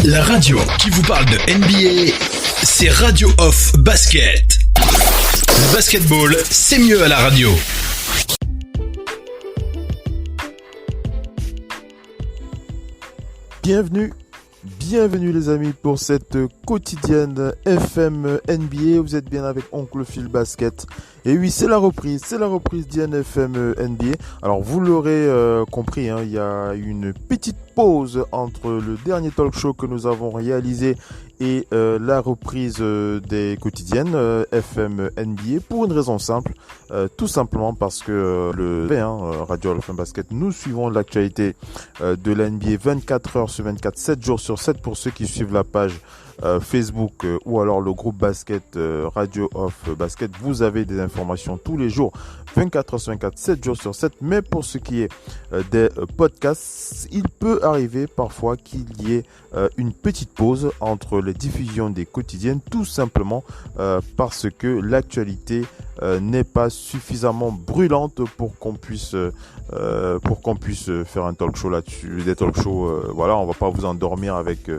La radio qui vous parle de NBA, c'est Radio Off Basket. Le basketball, c'est mieux à la radio. Bienvenue les amis pour cette quotidienne FM NBA. Vous êtes bien avec Oncle Phil Basket. Et oui, c'est la reprise d'INFM NBA. Alors vous l'aurez compris, il y a une petite pause entre le dernier talk show que nous avons réalisé et la reprise des quotidiennes FM NBA pour une raison simple, tout simplement parce que Radio FM Basket, nous suivons l'actualité de la NBA 24 heures sur 24, 7 jours sur 7 pour ceux qui suivent la page Facebook ou alors le groupe basket Radio Off Basket. Vous avez des informations tous les jours, 24 heures sur 24, 7 jours sur 7. Mais pour ce qui est des podcasts, il peut arriver parfois qu'il y ait une petite pause entre les diffusions des quotidiennes, tout simplement parce que l'actualité n'est pas suffisamment brûlante pour qu'on puisse faire un talk show là-dessus, des talk shows. Voilà, on va pas vous endormir avec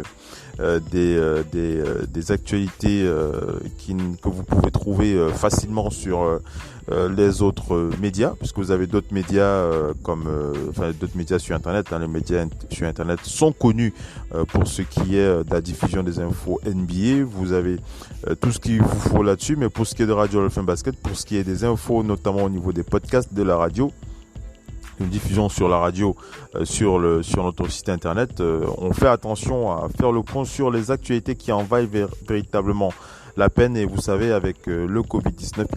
des actualités que vous pouvez trouver facilement sur les autres médias, puisque vous avez d'autres médias d'autres médias sur Internet. Les médias sur Internet sont connus pour ce qui est de la diffusion des infos NBA. Vous avez tout ce qu'il vous faut là-dessus, mais pour ce qui est de Radio FM Basket, pour ce qui est des infos, notamment au niveau des podcasts de la radio, une diffusion sur la radio, sur notre site internet, on fait attention à faire le point sur les actualités qui en valent véritablement la peine. Et vous savez, avec le Covid-19,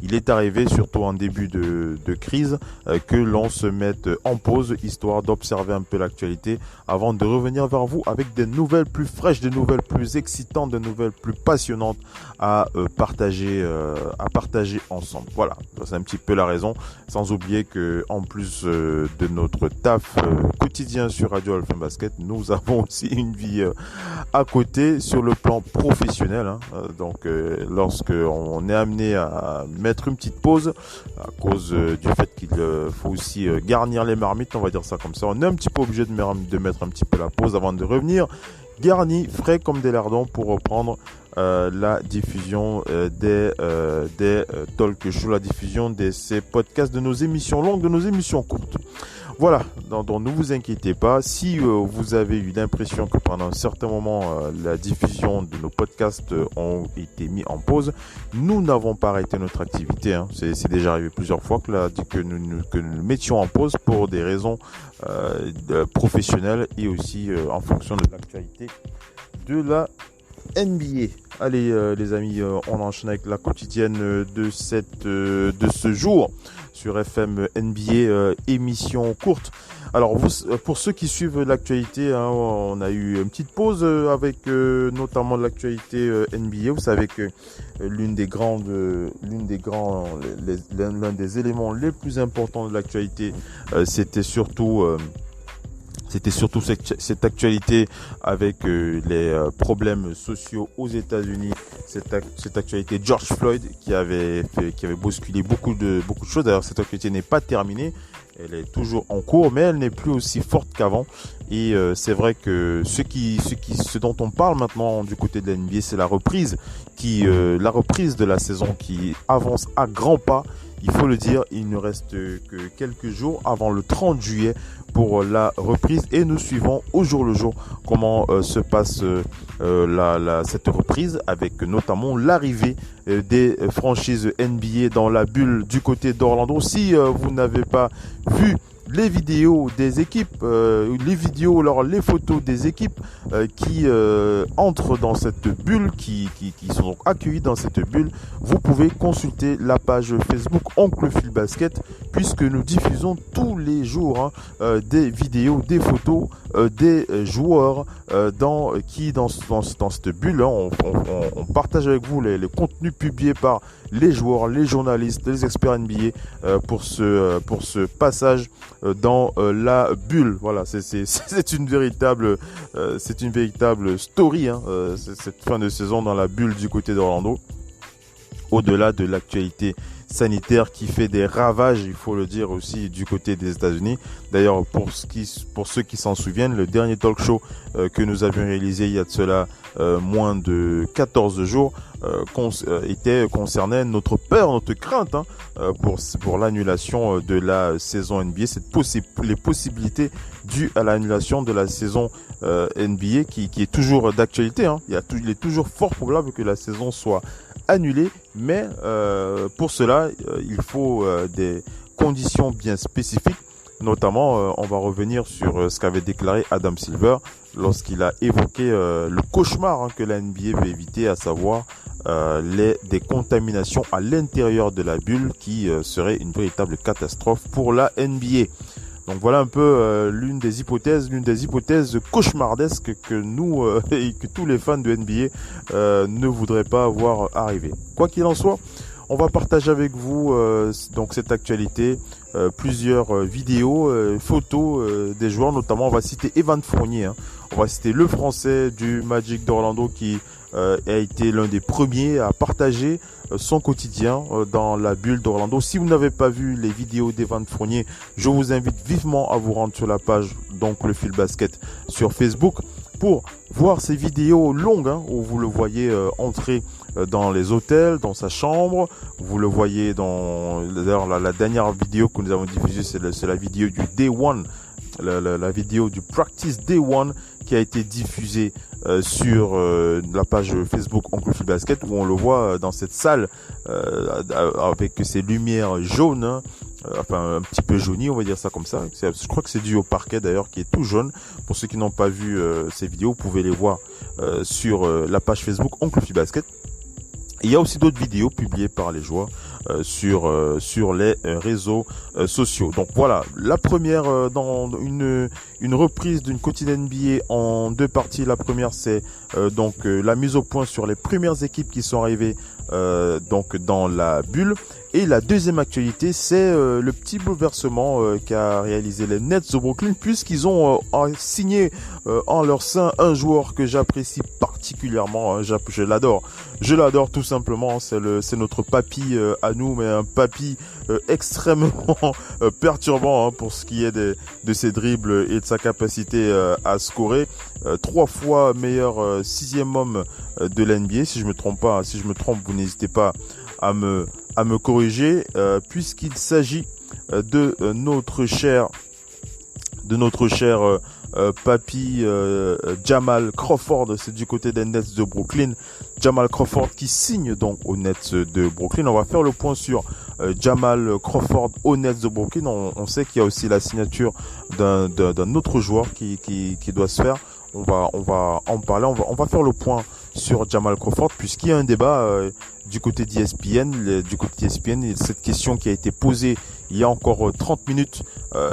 il est arrivé surtout en début de crise que l'on se mette en pause, histoire d'observer un peu l'actualité avant de revenir vers vous avec des nouvelles plus fraîches, des nouvelles plus excitantes, des nouvelles plus passionnantes à partager ensemble. Voilà, c'est un petit peu la raison, sans oublier que en plus de notre taf quotidien sur Radio FM Basket, nous avons aussi une vie à côté sur le plan professionnel. Donc lorsque on est amené à mettre une petite pause à cause du fait qu'il faut aussi garnir les marmites, on va dire ça comme ça, on est un petit peu obligé de mettre un petit peu la pause avant de revenir garni, frais comme des lardons, pour reprendre la diffusion des talk shows, la diffusion de ces podcasts, de nos émissions longues, de nos émissions courtes. Voilà, donc ne vous inquiétez pas, si vous avez eu l'impression que pendant un certain moment la diffusion de nos podcasts ont été mis en pause, nous n'avons pas arrêté notre activité. C'est déjà arrivé plusieurs fois que nous mettions en pause pour des raisons professionnelles et aussi en fonction de l'actualité de la NBA. Allez les amis, on enchaîne avec la quotidienne de ce jour sur FM NBA, émission courte. Alors pour ceux qui suivent l'actualité, on a eu une petite pause avec notamment l'actualité NBA. Vous savez que l'un des éléments les plus importants de l'actualité, c'était surtout cette actualité avec les problèmes sociaux aux États-Unis, cette actualité George Floyd qui avait bousculé beaucoup de choses. D'ailleurs, cette actualité n'est pas terminée, elle est toujours en cours, mais elle n'est plus aussi forte qu'avant. Et c'est vrai que ce dont on parle maintenant du côté de la NBA, c'est la reprise de la saison qui avance à grands pas. Il faut le dire, il ne reste que quelques jours avant le 30 juillet pour la reprise, et nous suivons au jour le jour comment se passe cette reprise, avec notamment l'arrivée des franchises NBA dans la bulle du côté d'Orlando. Si vous n'avez pas vu les vidéos des équipes, les photos des équipes qui entrent dans cette bulle, qui sont donc accueillies dans cette bulle, vous pouvez consulter la page Facebook Oncle Phil Basket, puisque nous diffusons tous les jours des vidéos, des photos des joueurs dans cette bulle. On partage avec vous les contenus publiés par les joueurs, les journalistes, les experts NBA pour ce passage dans la bulle. Voilà, c'est une véritable story, cette fin de saison dans la bulle du côté d'Orlando. au-delà de l'actualité sanitaire qui fait des ravages, il faut le dire aussi, du côté des États-Unis. D'ailleurs, pour ceux qui s'en souviennent, le dernier talk show que nous avions réalisé il y a de cela moins de 14 jours concernait notre peur, notre crainte pour l'annulation de la saison NBA, les possibilités dues à l'annulation de la saison NBA qui est toujours d'actualité. Il est toujours fort probable que la saison soit annulée, mais pour cela, il faut des conditions bien spécifiques. Notamment, on va revenir sur ce qu'avait déclaré Adam Silver lorsqu'il a évoqué le cauchemar que la NBA veut éviter, à savoir des contaminations à l'intérieur de la bulle qui serait une véritable catastrophe pour la NBA. Donc voilà un peu l'une des hypothèses cauchemardesques que nous et que tous les fans de NBA ne voudraient pas voir arriver. Quoi qu'il en soit, on va partager avec vous donc cette actualité, plusieurs vidéos, photos des joueurs, notamment on va citer Evan Fournier, on va citer le Français du Magic d'Orlando qui a été l'un des premiers à partager son quotidien dans la bulle d'Orlando. Si vous n'avez pas vu les vidéos d'Evan Fournier, je vous invite vivement à vous rendre sur la page donc le fil basket sur Facebook pour voir ces vidéos longues où vous le voyez entrer dans les hôtels, dans sa chambre. Vous le voyez d'ailleurs la dernière vidéo que nous avons diffusée, c'est la vidéo du Day One, la vidéo du Practice Day One qui a été diffusée sur la page Facebook Oncle Phil Basket, où on le voit dans cette salle avec ses lumières jaunes, enfin un petit peu jaunies, on va dire ça comme ça. Je crois que c'est dû au parquet d'ailleurs qui est tout jaune. Pour ceux qui n'ont pas vu ces vidéos, vous pouvez les voir sur la page Facebook Oncle Phil Basket. Il y a aussi d'autres vidéos publiées par les joueurs sur les réseaux sociaux. Donc voilà, la première dans une reprise d'une quotidienne NBA en deux parties. La première, c'est la mise au point sur les premières équipes qui sont arrivées donc dans la bulle. Et la deuxième actualité, c'est le petit bouleversement qu'a réalisé les Nets de Brooklyn, puisqu'ils ont signé en leur sein un joueur que j'apprécie particulièrement. Je l'adore tout simplement. C'est notre papy à nous, mais un papy extrêmement perturbant pour ce qui est de ses dribbles et de sa capacité à scorer. 3 fois meilleur 6e homme de l'NBA. Si je me trompe, vous n'hésitez pas à me corriger, puisqu'il s'agit de notre cher papy Jamal Crawford. C'est du côté des Nets de Brooklyn. Jamal Crawford qui signe donc aux Nets de Brooklyn. On va faire le point sur Jamal Crawford aux Nets de Brooklyn. On sait qu'il y a aussi la signature d'un autre joueur qui doit se faire. On va en parler. On va faire le point sur Jamal Crawford, puisqu'il y a un débat du côté d'ESPN. Cette question qui a été posée il y a encore 30 minutes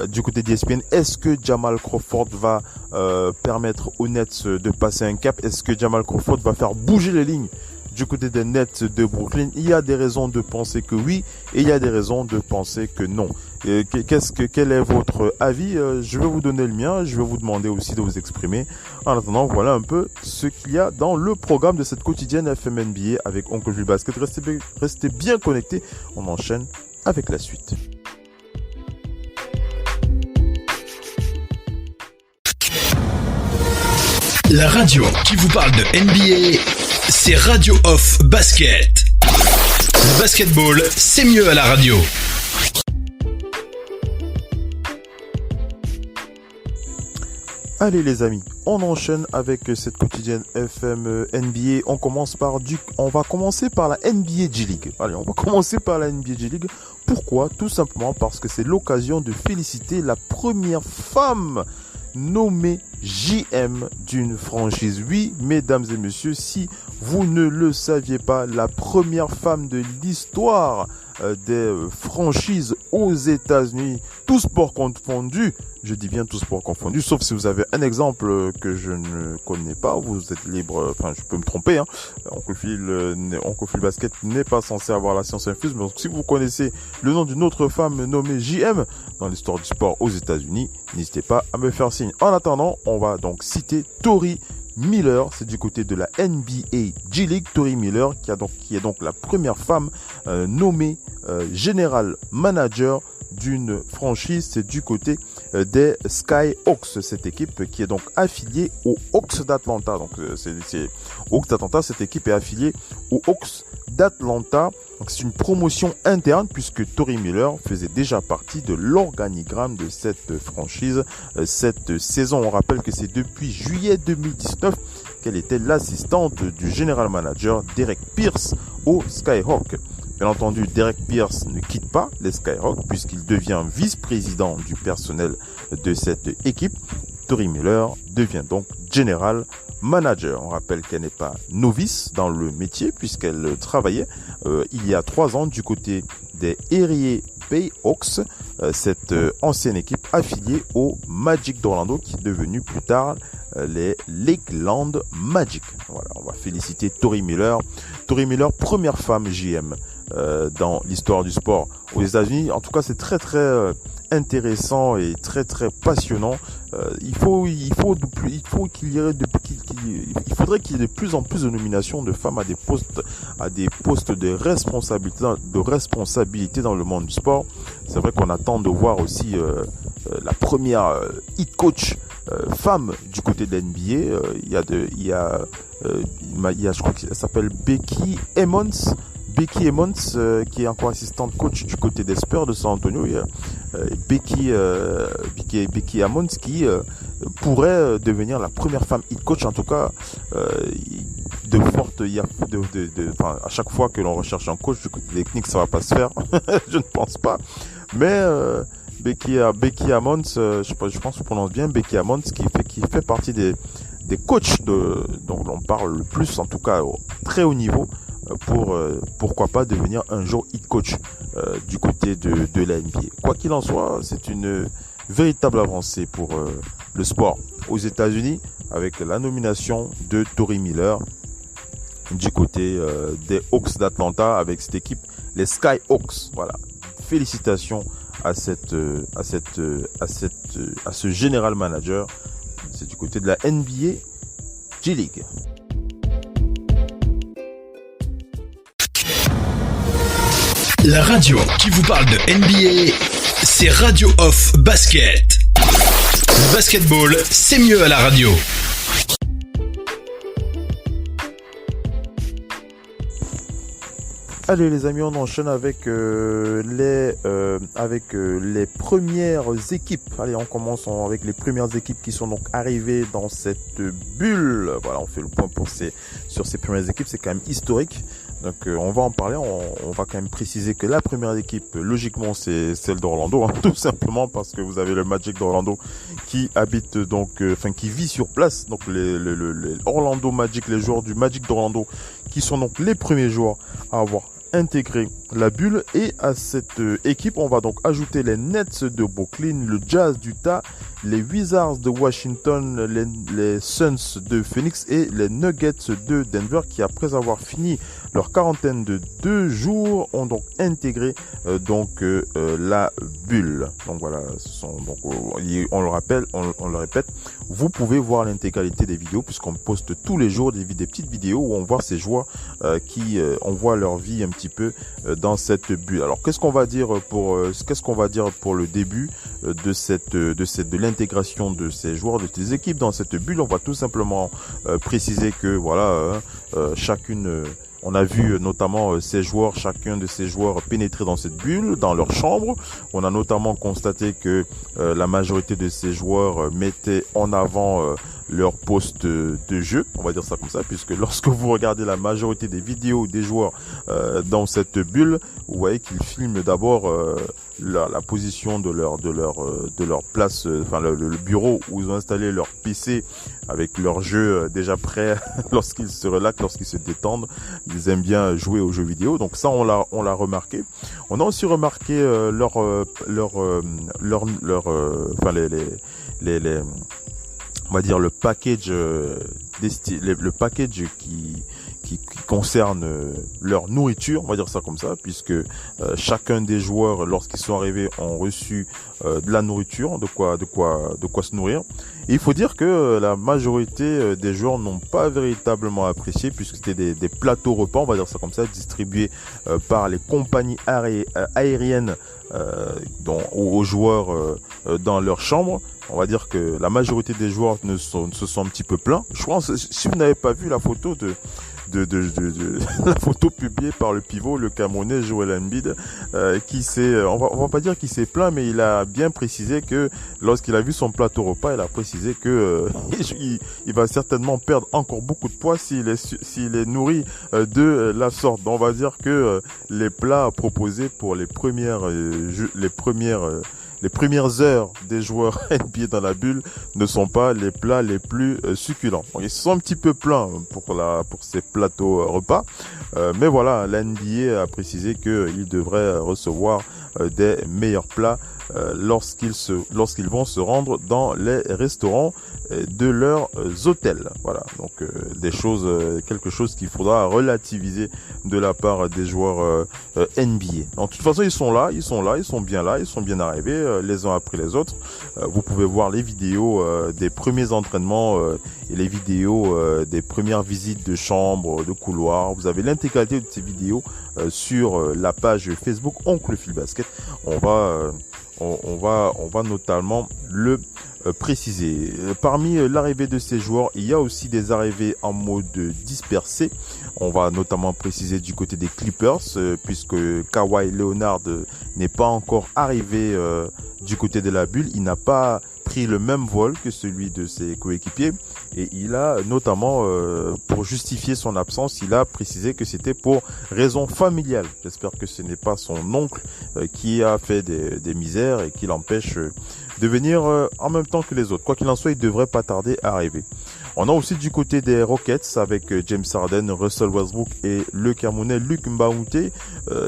du côté d'ESPN. Est-ce que Jamal Crawford va permettre aux Nets de passer un cap? Est-ce que Jamal Crawford va faire bouger les lignes du côté des Nets de Brooklyn? Il y a des raisons de penser que oui et il y a des raisons de penser que non. Quel est votre avis? Je vais vous donner le mien. Je vais vous demander aussi de vous exprimer. En attendant, voilà un peu ce qu'il y a dans le programme de cette quotidienne FM NBA avec Oncle Phil Basket. Restez bien connectés. On enchaîne avec la suite. La radio qui vous parle de NBA, c'est Radio Off Basket. Le basketball, c'est mieux à la radio. Allez les amis, on enchaîne avec cette quotidienne FM NBA. On va commencer par la NBA G League. Allez, on va commencer par la NBA G League. Pourquoi? Tout simplement parce que c'est l'occasion de féliciter la première femme nommée JM d'une franchise. Oui, mesdames et messieurs, si vous ne le saviez pas, la première femme de l'histoire des franchises aux États-Unis, tout sport confondu. Je dis bien tout sport confondu, sauf si vous avez un exemple que je ne connais pas, vous êtes libre, enfin je peux me tromper, Oncle Phil Basket n'est pas censé avoir la science infuse, mais donc, si vous connaissez le nom d'une autre femme nommée JM dans l'histoire du sport aux États-Unis, n'hésitez pas à me faire signe. En attendant, on va donc citer Tori Miller, c'est du côté de la NBA G League. Tori Miller qui est donc la première femme nommée General Manager d'une franchise, c'est du côté des Skyhawks, cette équipe qui est donc affiliée aux Hawks d'Atlanta. Donc c'est Hawks d'Atlanta, cette équipe est affiliée aux Hawks d'Atlanta. Donc c'est une promotion interne puisque Tori Miller faisait déjà partie de l'organigramme de cette franchise cette saison. On rappelle que c'est depuis juillet 2019 qu'elle était l'assistante du general manager Derek Pierce aux Skyhawks. Bien entendu, Derek Pierce ne quitte pas les Skyhawks puisqu'il devient vice-président du personnel de cette équipe. Tori Miller devient donc general manager. On rappelle qu'elle n'est pas novice dans le métier puisqu'elle travaillait il y a 3 ans du côté des Erie Bayhawks, cette ancienne équipe affiliée au Magic d'Orlando qui est devenue plus tard les Lakeland Magic. Voilà, on va féliciter Tori Miller. Tori Miller, première femme GM dans l'histoire du sport aux États-Unis. En tout cas, c'est très intéressant et très passionnant. Il faudrait qu'il y ait de plus en plus de nominations de femmes à des postes de responsabilité dans le monde du sport. C'est vrai qu'on attend de voir aussi la première hit coach femme du côté de l'NBA. Je crois qu'elle s'appelle Becky Emmons. Becky Emmons, qui est encore assistante coach du côté des Spurs de San Antonio. Il y a Becky Emmons qui pourrait devenir la première femme hit coach. En tout cas, à chaque fois que l'on recherche un coach du côté des Knicks, ça va pas se faire. Je ne pense pas. Mais Becky Emmons, je pense qu'on prononce bien, Becky Emmons qui fait partie des coachs dont on parle le plus, en tout cas au très haut niveau, pour pourquoi pas devenir un jour hit coach du côté de la NBA. Quoi qu'il en soit, c'est une véritable avancée pour le sport aux États-Unis avec la nomination de Tori Miller du côté des Hawks d'Atlanta avec cette équipe, les Skyhawks. Voilà, félicitations à ce general manager. C'est du côté de la NBA G League. La radio qui vous parle de NBA, c'est Radio Off Basket. Le basketball, c'est mieux à la radio. Allez les amis, on enchaîne avec les premières équipes. Allez, on commence avec les premières équipes qui sont donc arrivées dans cette bulle. Voilà, on fait le point sur ces premières équipes, c'est quand même historique. Donc on va en parler, on va quand même préciser que la première équipe, logiquement, c'est celle d'Orlando, hein, tout simplement parce que vous avez le Magic d'Orlando qui habite donc, qui vit sur place. Donc les Orlando Magic, les joueurs du Magic d'Orlando qui sont donc les premiers joueurs à avoir intégré la bulle. Et à cette équipe, on va donc ajouter les Nets de Brooklyn, le Jazz d'Utah, les Wizards de Washington, les Suns de Phoenix et les Nuggets de Denver qui, après avoir fini leur quarantaine de 2 jours, ont donc intégré la bulle. Donc voilà, on le rappelle, on le répète, vous pouvez voir l'intégralité des vidéos puisqu'on poste tous les jours des petites vidéos où on voit ces joueurs on voit leur vie un petit peu dans cette bulle. Alors qu'est-ce qu'on va dire pour le début de l'intégration de ces joueurs, de ces équipes dans cette bulle? On va tout simplement préciser que voilà, on a vu notamment chacun de ces joueurs pénétrer dans cette bulle, dans leur chambre. On a notamment constaté que la majorité de ces joueurs mettaient en avant leur poste de jeu, on va dire ça comme ça, puisque lorsque vous regardez la majorité des vidéos des joueurs dans cette bulle, vous voyez qu'ils filment d'abord la position de leur place, le bureau où ils ont installé leur PC avec leur jeu déjà prêt lorsqu'ils se relaxent, lorsqu'ils se détendent. Ils aiment bien jouer aux jeux vidéo, donc ça on l'a remarqué. On a aussi remarqué on va dire le package concerne leur nourriture, on va dire ça comme ça, puisque chacun des joueurs, lorsqu'ils sont arrivés, ont reçu de la nourriture, de quoi se nourrir. Et il faut dire que la majorité des joueurs n'ont pas véritablement apprécié, puisque c'était des plateaux repas, on va dire ça comme ça, distribués par les compagnies aériennes aux joueurs dans leur chambre. On va dire que la majorité des joueurs se sont un petit peu plaints. Je pense, si vous n'avez pas vu la photo la photo publiée par le pivot, le Camerounais Joel Embiid, qui on va pas dire qu'il s'est plaint, mais il a bien précisé que lorsqu'il a vu son plateau repas, il a précisé que il va certainement perdre encore beaucoup de poids s'il est nourri de la sorte. Donc, on va dire que les plats proposés pour les premières heures des joueurs NBA dans la bulle ne sont pas les plats les plus succulents. Donc, ils se sont un petit peu plaints pour ces plateaux repas. Mais voilà, la NBA a précisé qu'ils devraient recevoir des meilleurs plats lorsqu'ils vont se rendre dans les restaurants de leurs hôtels. Voilà, donc quelque chose qu'il faudra relativiser de la part des joueurs NBA. Donc, de toute façon, ils sont bien arrivés les uns après les autres. Vous pouvez voir les vidéos des premiers entraînements et les vidéos des premières visites de chambre, de couloir. Vous avez l'intégralité de ces vidéos sur la page Facebook Oncle Phil Basket. On va notamment le préciser. Parmi l'arrivée de ces joueurs, il y a aussi des arrivées en mode dispersé. On va notamment préciser du côté des Clippers, puisque Kawhi Leonard n'est pas encore arrivé du côté de la bulle. Il n'a pas pris le même vol que celui de ses coéquipiers, et il a notamment, pour justifier son absence, il a précisé que c'était pour raison familiale. J'espère que ce n'est pas son oncle qui a fait des misères et qui l'empêche de venir en même temps que les autres. Quoi qu'il en soit, il devrait pas tarder à arriver. On a aussi du côté des Rockets avec James Harden, Russell Westbrook et le Camerounais Luc Mbamute,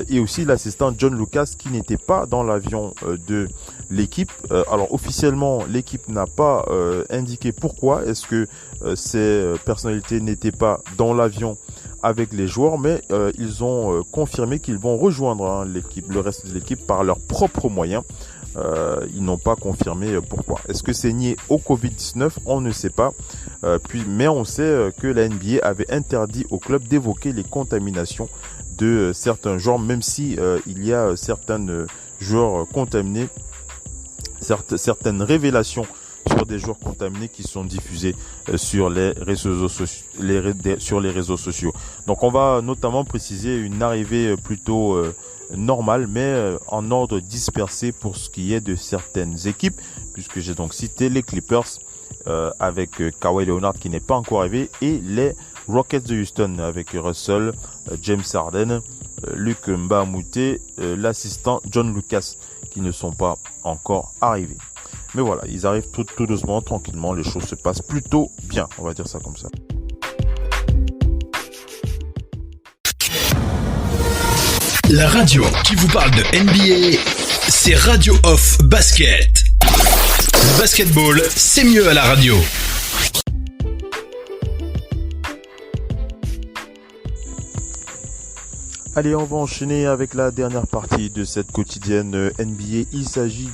et aussi l'assistant John Lucas qui n'était pas dans l'avion de l'équipe. Alors officiellement, l'équipe n'a pas indiqué pourquoi est-ce que ces personnalités n'étaient pas dans l'avion avec les joueurs, mais ils ont confirmé qu'ils vont rejoindre le reste de l'équipe par leurs propres moyens. Ils n'ont pas confirmé pourquoi. Est-ce que c'est lié au Covid-19? On ne sait pas. Mais on sait que la NBA avait interdit au club d'évoquer les contaminations de certains joueurs, même si il y a certains joueurs contaminés, certaines révélations sur des joueurs contaminés qui sont diffusés sur les réseaux sociaux. Donc on va notamment préciser une arrivée plutôt normale, mais en ordre dispersé pour ce qui est de certaines équipes, puisque j'ai donc cité les Clippers avec Kawhi Leonard qui n'est pas encore arrivé, et les Rockets de Houston avec Russell, James Harden, Luc Mbamute, l'assistant John Lucas qui ne sont pas encore arrivés. Mais voilà, ils arrivent tout doucement, tranquillement, les choses se passent plutôt bien, on va dire ça comme ça. La radio qui vous parle de NBA, c'est Radio Off Basket. Le basketball, c'est mieux à la radio. Allez, on va enchaîner avec la dernière partie de cette quotidienne NBA. Il s'agit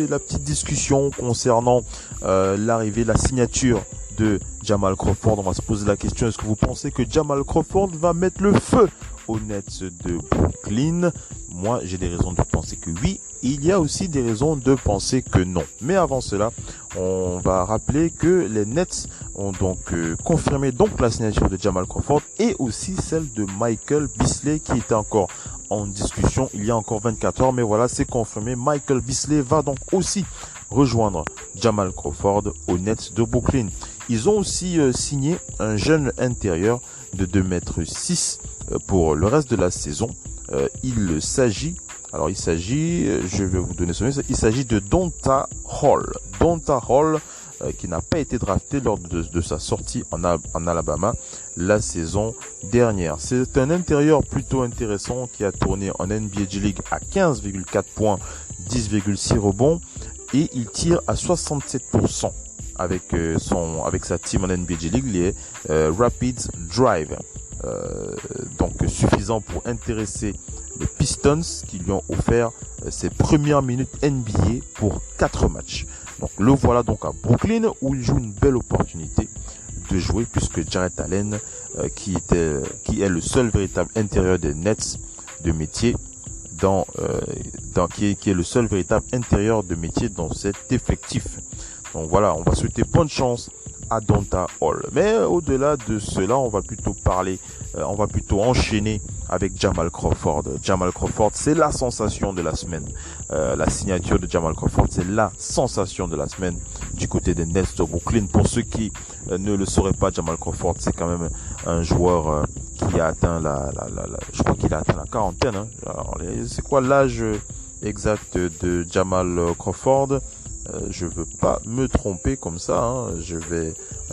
la petite discussion concernant l'arrivée, la signature de Jamal Crawford. On va se poser la question, est-ce que vous pensez que Jamal Crawford va mettre le feu aux Nets de Brooklyn? Moi, j'ai des raisons de penser que oui. Il y a aussi des raisons de penser que non. Mais avant cela, on va rappeler que les Nets ont donc confirmé donc la signature de Jamal Crawford et aussi celle de Michael Beasley qui était encore en discussion il y a encore 24 heures. Mais voilà, c'est confirmé. Michael Beasley va donc aussi rejoindre Jamal Crawford aux Nets de Brooklyn. Ils ont aussi signé un jeune intérieur de 2,6 m pour le reste de la saison. Il s'agit, je vais vous donner son nom, il s'agit de Donta Hall. Donta Hall qui n'a pas été drafté lors de sa sortie en Alabama la saison dernière. C'est un intérieur plutôt intéressant qui a tourné en NBA G-League à 15,4 points, 10,6 rebonds et il tire à 67%. avec sa team en NBA G League, les Rapids Drive. Donc suffisant pour intéresser les Pistons qui lui ont offert ses premières minutes NBA pour 4 matchs. Donc le voilà donc à Brooklyn où il joue une belle opportunité de jouer puisque Jarrett Allen qui est le seul véritable intérieur des Nets de métier qui est le seul véritable intérieur de métier dans cet effectif. Donc voilà, on va souhaiter bonne chance à Donta Hall. Mais au-delà de cela, on va plutôt enchaîner avec Jamal Crawford. Jamal Crawford, c'est la sensation de la semaine. La signature de Jamal Crawford, c'est la sensation de la semaine du côté des Nets de Brooklyn. Pour ceux qui ne le sauraient pas, Jamal Crawford, c'est quand même un joueur qui a atteint je crois qu'il a atteint la quarantaine. Hein. Alors, c'est quoi l'âge exact de Jamal Crawford? Je veux pas me tromper comme ça, hein.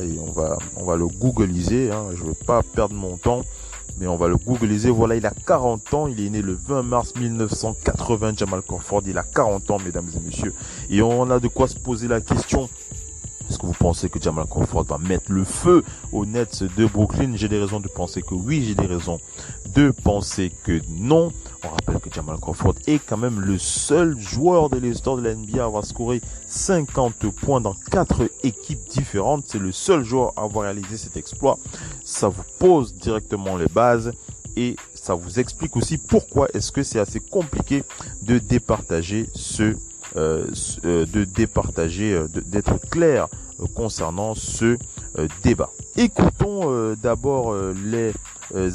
On va le googliser, hein. Je veux pas perdre mon temps, mais on va le googliser. Voilà, il a 40 ans, il est né le 20 mars 1980, Jamal Crawford, il a 40 ans, mesdames et messieurs. Et on a de quoi se poser la question. Est-ce que vous pensez que Jamal Crawford va mettre le feu aux Nets de Brooklyn? J'ai des raisons de penser que oui, j'ai des raisons de penser que non. On rappelle que Jamal Crawford est quand même le seul joueur de l'histoire de la NBA à avoir scoré 50 points dans 4 équipes différentes. C'est le seul joueur à avoir réalisé cet exploit. Ça vous pose directement les bases et ça vous explique aussi pourquoi est-ce que c'est assez compliqué de départager d'être clair concernant ce débat. Écoutons d'abord les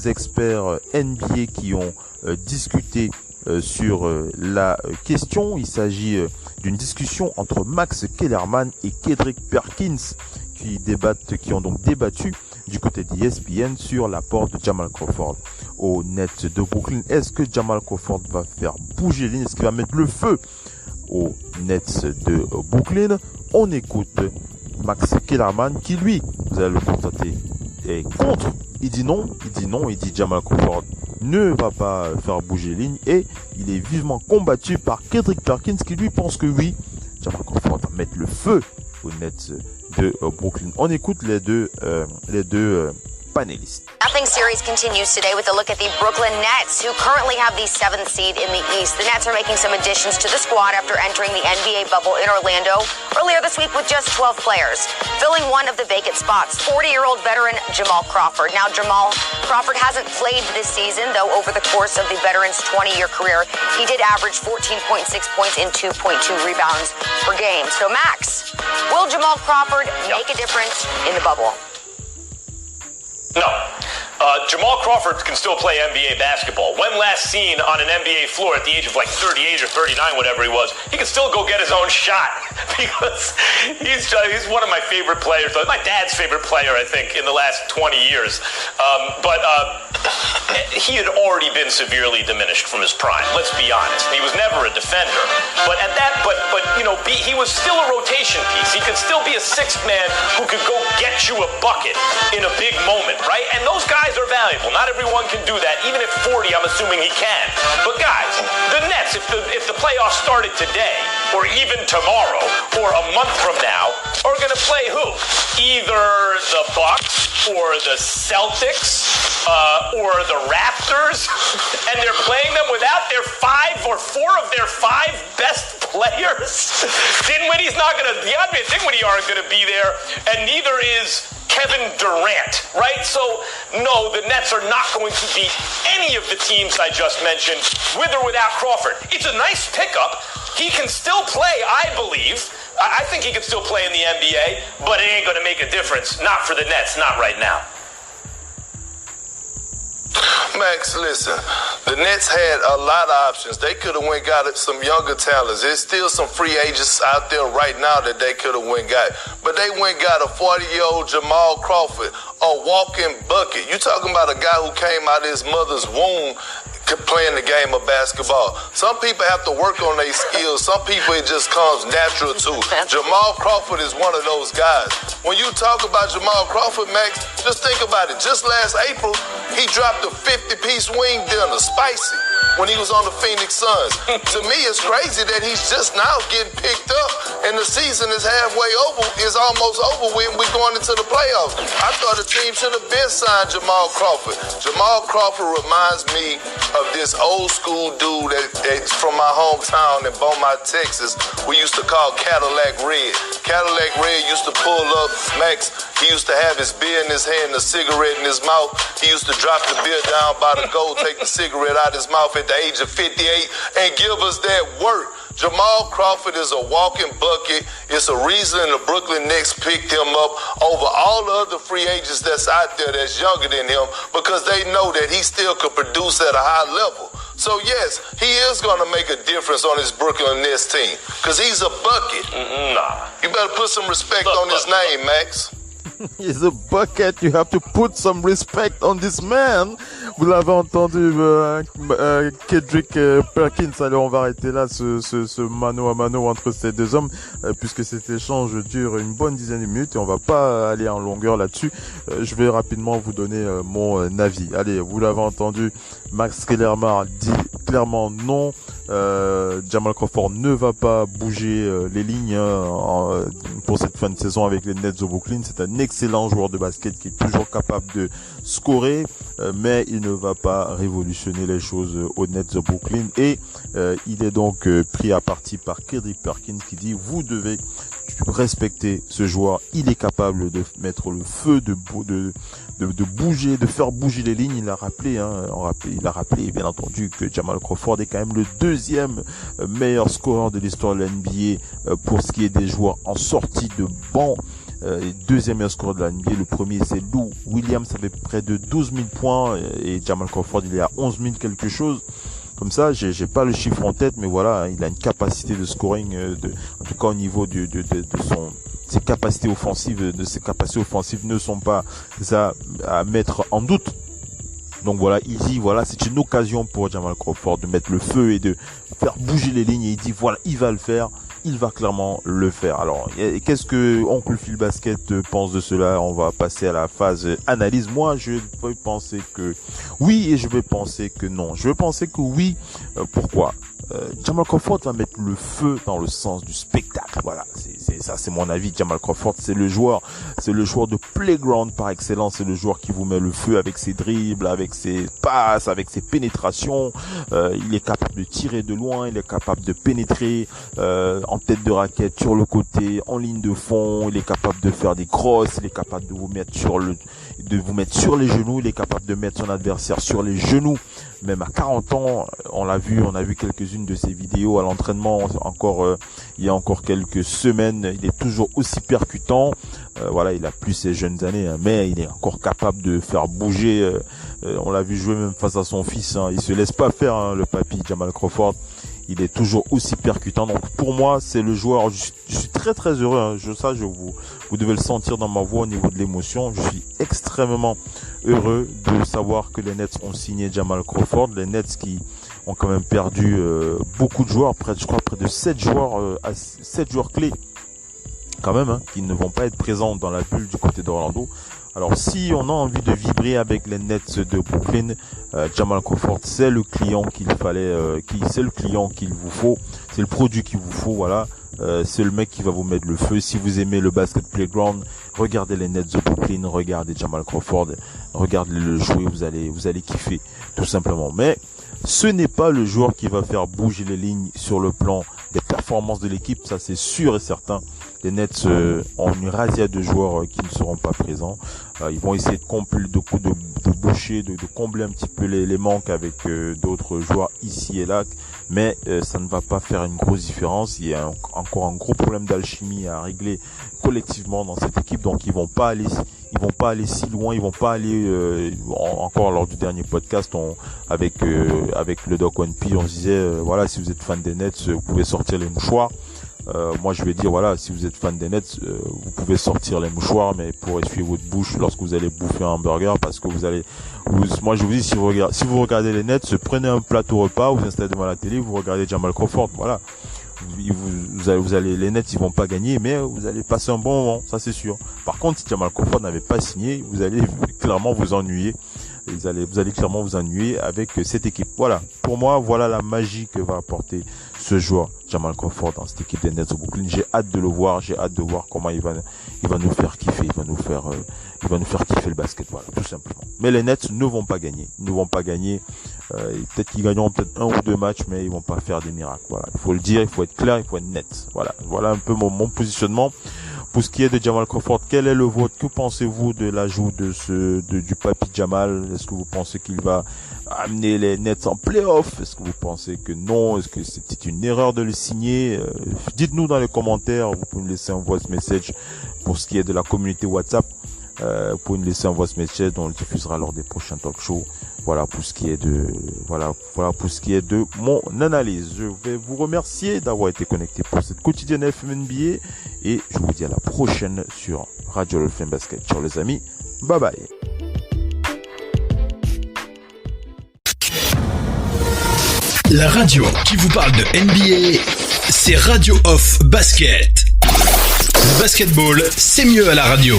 experts NBA qui ont discuté sur la question. Il s'agit d'une discussion entre Max Kellerman et Kendrick Perkins qui ont donc débattu du côté d'ESPN sur l'apport de Jamal Crawford aux Nets de Brooklyn. Est-ce que Jamal Crawford va faire bouger les lignes? Est-ce qu'il va mettre le feu aux Nets de Brooklyn? On écoute Max Kellerman qui, lui, vous allez le constater, est contre. Il dit non, il dit Jamal Crawford ne va pas faire bouger les lignes et il est vivement combattu par Kendrick Perkins qui lui pense que oui, Jamal Crawford va mettre le feu aux Nets de Brooklyn. On écoute les deux panélistes. Nothing series continues today with a look at the Brooklyn Nets, who currently have the 7th seed in the East. The Nets are making some additions to the squad after entering the NBA bubble in Orlando earlier this week with just 12 players. Filling one of the vacant spots, 40-year-old veteran Jamal Crawford. Now, Jamal Crawford hasn't played this season, though over the course of the veteran's 20-year career, he did average 14.6 points and 2.2 rebounds per game. So, Max, will Jamal Crawford make a difference in the bubble? No. Jamal Crawford can still play NBA basketball. When last seen on an NBA floor at the age of like 38 or 39, whatever he was, he can still go get his own shot because he's one of my favorite players. My dad's favorite player, I think, in the last 20 years. But he had already been severely diminished from his prime. Let's be honest. He was never a defender. But at that, he was still a rotation piece. He could still be a sixth man who could go get you a bucket in a big moment, right? And those guys are valuable. Not everyone can do that. Even at 40, I'm assuming he can. But guys, the Nets, if the playoffs started today, or even tomorrow, or a month from now, are going to play who? Either the Bucks, or the Celtics, or the Raptors, and they're playing them without their 5 or 4 of their 5 best players. Dinwiddie's not going to, DeAndre Dinwiddie aren't going to be there, and neither is Kevin Durant, right? So, no, the Nets are not going to beat any of the teams I just mentioned, with or without Crawford. It's a nice pickup. He can still play, I believe. I think he can still play in the NBA, but it ain't going to make a difference. Not for the Nets, not right now. Max, listen, the Nets had a lot of options. They could have went got some younger talents. There's still some free agents out there right now that they could have went got. But they went got a 40-year-old Jamal Crawford, a walking bucket. You talking about a guy who came out of his mother's womb playing the game of basketball. Some people have to work on their skills. Some people it just comes natural to. Jamal Crawford is one of those guys. When you talk about Jamal Crawford, Max, just think about it. Just last April, he dropped a 50-piece wing dinner, spicy. when he was on the Phoenix Suns. To me, it's crazy that he's just now getting picked up, and the season is almost over with, and we're going into the playoffs. I thought the team should have been signed Jamal Crawford. Jamal Crawford reminds me of this old school dude that's from my hometown in Beaumont, Texas, we used to call Cadillac Red. Cadillac Red used to pull up, Max, he used to have his beer in his hand, a cigarette in his mouth. He used to drop the beer down by the goal, take the cigarette out of his mouth at the age of 58 and give us that work. Jamal Crawford is a walking bucket. It's a reason the Brooklyn Nets picked him up over all the other free agents that's out there that's younger than him, because they know that he still could produce at a high level. So yes, he is going to make a difference on his Brooklyn Nets team, because he's a bucket. Nah. You better put some respect on his name, Max. He's a bucket. You have to put some respect on this man. Vous l'avez entendu, Kendrick Perkins. Allez, on va arrêter là ce mano à mano entre ces deux hommes, puisque cet échange dure une bonne dizaine de minutes et on va pas aller en longueur là-dessus. Je vais rapidement vous donner mon avis. Allez, vous l'avez entendu, Max Kellerman dit clairement non. Jamal Crawford ne va pas bouger les lignes pour cette fin de saison avec les Nets de Brooklyn. C'est un excellent joueur de basket qui est toujours capable de scorer, mais il ne va pas révolutionner les choses aux Nets de Brooklyn. Et il est donc pris à partie par Kendrick Perkins qui dit vous devez respecter ce joueur. Il est capable de mettre le feu, de bouger, de faire bouger les lignes. Il a rappelé bien entendu que Jamal Crawford est quand même le deuxième meilleur scoreur de l'histoire de la NBA pour ce qui est des joueurs en sortie de banc. Deuxième meilleur scoreur de la NBA. Le premier c'est Lou Williams avec près de 12 000 points et Jamal Crawford il est à 11 000 quelque chose. Comme ça, j'ai pas le chiffre en tête, mais voilà, il a une capacité de scoring, en tout cas au niveau de ses capacités offensives, ne sont pas à mettre en doute. Donc voilà, il dit voilà, c'est une occasion pour Jamal Crawford de mettre le feu et de faire bouger les lignes. Et il dit voilà, il va le faire. Il va clairement le faire. Alors, qu'est-ce que Oncle Phil Basket pense de cela? On va passer à la phase analyse. Moi, je vais penser que oui et je vais penser que non. Je vais penser que oui. Pourquoi? Jamal Crawford va mettre le feu dans le sens du spectacle. Voilà, c'est mon avis. Jamal Crawford, c'est le joueur de playground par excellence. C'est le joueur qui vous met le feu avec ses dribbles, avec ses passes, avec ses pénétrations. Il est capable de tirer de loin, il est capable de pénétrer en tête de raquette, sur le côté, en ligne de fond. Il est capable de faire des crosses, il est capable de vous mettre sur les genoux, il est capable de mettre son adversaire sur les genoux. Même à 40 ans, on a vu quelques-unes de ses vidéos à l'entraînement il y a encore quelques semaines. Il est toujours aussi percutant. Voilà, il a plus ses jeunes années, mais il est encore capable de faire bouger. On l'a vu jouer même face à son fils. Il se laisse pas faire, le papy Jamal Crawford. Il est toujours aussi percutant. Donc pour moi, c'est le joueur. Je suis très très heureux. Vous devez le sentir dans ma voix au niveau de l'émotion. Je suis extrêmement heureux de savoir que les Nets ont signé Jamal Crawford. Les Nets qui ont quand même perdu beaucoup de joueurs, près de 7 joueurs clés quand même, qui ne vont pas être présents dans la bulle du côté d'Orlando. Alors si on a envie de vibrer avec les Nets de Brooklyn, Jamal Crawford c'est le client c'est le client qu'il vous faut, c'est le produit qu'il vous faut, voilà. C'est le mec qui va vous mettre le feu. Si vous aimez le basket playground, regardez les Nets de Brooklyn, regardez Jamal Crawford, regardez-le jouer, vous allez kiffer tout simplement. Mais ce n'est pas le joueur qui va faire bouger les lignes sur le plan des performances de l'équipe, ça c'est sûr et certain. Les Nets ont une razzia de joueurs qui ne seront pas présents. Ils vont essayer de boucher, de combler un petit peu les manques avec d'autres joueurs ici et là, mais ça ne va pas faire une grosse différence. Il y a encore un gros problème d'alchimie à régler collectivement dans cette équipe, donc ils vont pas aller si loin, ils vont pas aller encore lors du dernier podcast avec le Doc One P, on se disait voilà, si vous êtes fan des Nets, vous pouvez sortir les mouchoirs. Moi je vais dire voilà, si vous êtes fan des Nets, vous pouvez sortir les mouchoirs, mais pour essuyer votre bouche lorsque vous allez bouffer un hamburger, parce que moi je vous dis, si vous regardez les Nets, prenez un plateau repas, vous installez devant la télé, vous regardez Jamal Crawford, voilà. Vous allez, les Nets ils vont pas gagner, mais vous allez passer un bon moment, ça c'est sûr. Par contre, si Jamal Crawford n'avait pas signé, vous allez clairement vous ennuyer. vous allez clairement vous ennuyer avec cette équipe. Voilà. Pour moi, voilà la magie que va apporter ce joueur, Jamal Crawford, dans cette équipe des Nets de Brooklyn. J'ai hâte de le voir. J'ai hâte de voir comment il va nous faire kiffer. Il va nous faire kiffer le basket. Voilà, tout simplement. Mais les Nets ne vont pas gagner. Ils ne vont pas gagner. Peut-être qu'ils gagneront peut-être 1 ou 2 matchs, mais ils vont pas faire des miracles. Voilà. Il faut le dire. Il faut être clair. Il faut être net. Voilà. Voilà un peu mon positionnement. Pour ce qui est de Jamal Crawford, quel est le vôtre? Que pensez-vous de l'ajout du papy Jamal? Est-ce que vous pensez qu'il va amener les Nets en playoff? Est-ce que vous pensez que non? Est-ce que c'était une erreur de le signer? Dites-nous dans les commentaires. Vous pouvez nous laisser un voice message pour ce qui est de la communauté WhatsApp. Vous pouvez nous laisser un voice message dont on le diffusera lors des prochains talk shows. Voilà pour ce qui est de mon analyse. Je vais vous remercier d'avoir été connecté pour cette quotidienne FM NBA et je vous dis à la prochaine sur Radio LFM Basket. Ciao les amis. Bye bye. La radio qui vous parle de NBA, c'est Radio Off Basket. Le basketball, c'est mieux à la radio.